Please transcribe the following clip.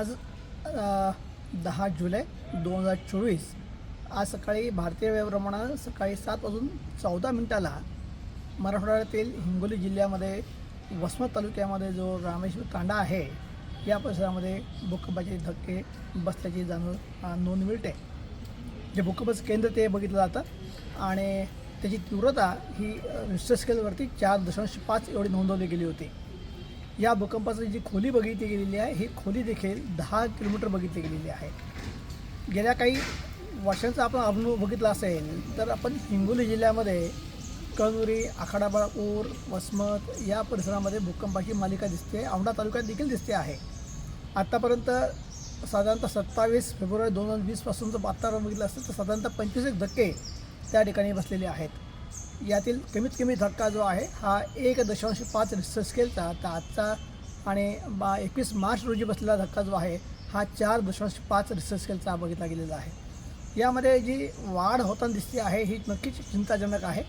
आज 10 जुलै 2024 आज सकाळी भारतीय वेळेप्रमाणे सकाळी 7:14 मराठवाड्यातील हिंगोली जिल्ह्यामध्ये वसमत तालुक्यामध्ये जो रामेश्वर तांडा आहे या परिसरामध्ये भूकंपाचे धक्के बसल्याची नोंद मिळते. जे भूकंपाचं केंद्र ते बघितलं जातं आणि त्याची तीव्रता ही रिश्टर स्केलवरती 4.5 एवढी नोंदवली गेली होती. या भूकंपाची जी खोली बघितली गेलेली आहे ही खोली देखील 10 किलोमीटर बघितली गेलेली आहे. गेल्या काही वर्षांचा आपण अनुभव बघितला असेल तर आपण हिंगोली जिल्ह्यामध्ये कळमुरी, आखाडापूर, वसमत या परिसरामध्ये भूकंपाची मालिका दिसते. औंढा तालुक्यात देखील दिसते आहे. आत्तापर्यंत साधारणतः 27 फेब्रुवारी 2020 पासूनचं वातावरण बघितलं असतं तर साधारणतः 25 धक्के त्या ठिकाणी बसलेले आहेत. यातील कमीत कमी धक्का जो आहे हा 1.5 रिश्टर स्केलचा, तर आजचा आणि 21 मार्च रोजी बसलेला धक्का जो आहे हा 4.5 रिश्टर स्केलचा बघितला गेलेला आहे. यामध्ये जी वाढ होताना दिसते आहे ही नक्कीच चिंताजनक आहे.